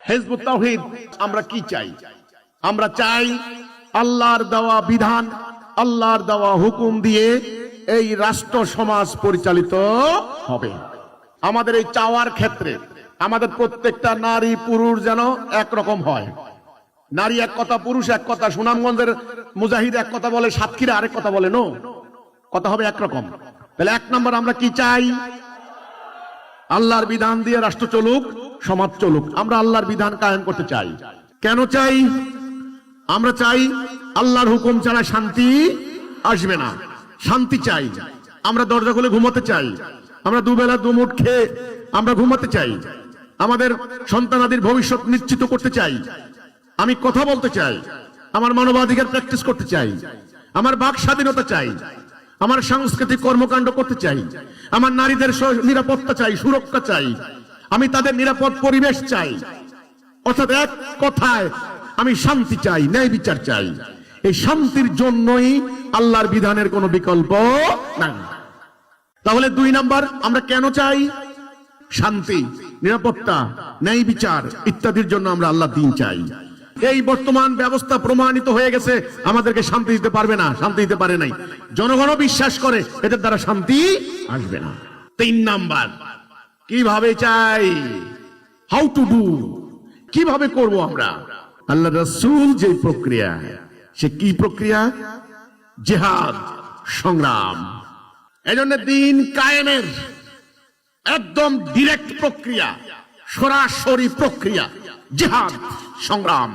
Hizb ut তাওহীদ আমরা কি চাই? আমরা চাই আল্লাহর দেওয়া বিধান, আল্লাহর দেওয়া হুকুম দিয়ে এই রাষ্ট্র সমাজ পরিচালিত হবে। আমাদের এই চাওয়ার ক্ষেত্রে আমাদের প্রত্যেকটা নারী পুরুষ যেন একরকম হয়। নারী এক কথা, পুরুষ এক কথা। সুনামগঞ্জের মুজাহিদ এক কথা বলে, সাতক্ষীরা আরেক কথা বলে। নো, কথা হবে একরকম। তাহলে এক নম্বর আমরা কি চাই? আল্লাহর বিধান দিয়ে রাষ্ট্র চলুক, সমাজ চলুক। আমরা আল্লাহর বিধান কায়েম করতে চাই। কেন চাই? আমরা চাই আল্লাহর হুকুম ছাড়া শান্তি আসবে না। শান্তি চাই। আমরা দরজা খুলে ঘুমাতে চাই। আমরা দুবেলা দুমুঠ খেয়ে আমরা ঘুমাতে চাই। আমাদের সন্তানাদির ভবিষ্যৎ নিশ্চিত করতে চাই। আমি কথা বলতে চাই। আমার মানবাধিকার প্র্যাকটিস করতে চাই। আমার বাক স্বাধীনতা চাই। আমার সাংস্কৃতিক কর্মকাণ্ড করতে চাই। আমার নারীদের নিরাপত্তা চাই, সুরক্ষা চাই। আমি তাদের নিরাপদ পরিবেশ চাই। অর্থাৎ এক কথায় আমি শান্তি চাই, ন্যায় বিচার চাই। এই শান্তির জন্যই আল্লাহর বিধানের কোনো বিকল্প নাই। তাহলে দুই নাম্বার আমরা কেন চাই? শান্তি, নিরাপত্তা, ন্যায় বিচার ইত্যাদির জন্য আমরা আল্লাহর দ্বীন চাই। এই বর্তমান ব্যবস্থা প্রমাণিত হয়ে গেছে আমাদেরকে শান্তি দিতে পারবে না, শান্তি দিতে পারে নাই। জনগণও বিশ্বাস করে এদের দ্বারা শান্তি আসবে না। তিন নাম্বার কিভাবে চাই? হাউ টু ডু, কিভাবে করব আমরা? আল্লাহ রাসূল যে প্রক্রিয়া, সে কি প্রক্রিয়া? জিহাদ, সংগ্রাম। এজন্য দ্বীন কায়েমের একদম ডিরেক্ট প্রক্রিয়া, সরাসরি প্রক্রিয়া জিহাদ, সংগ্রাম।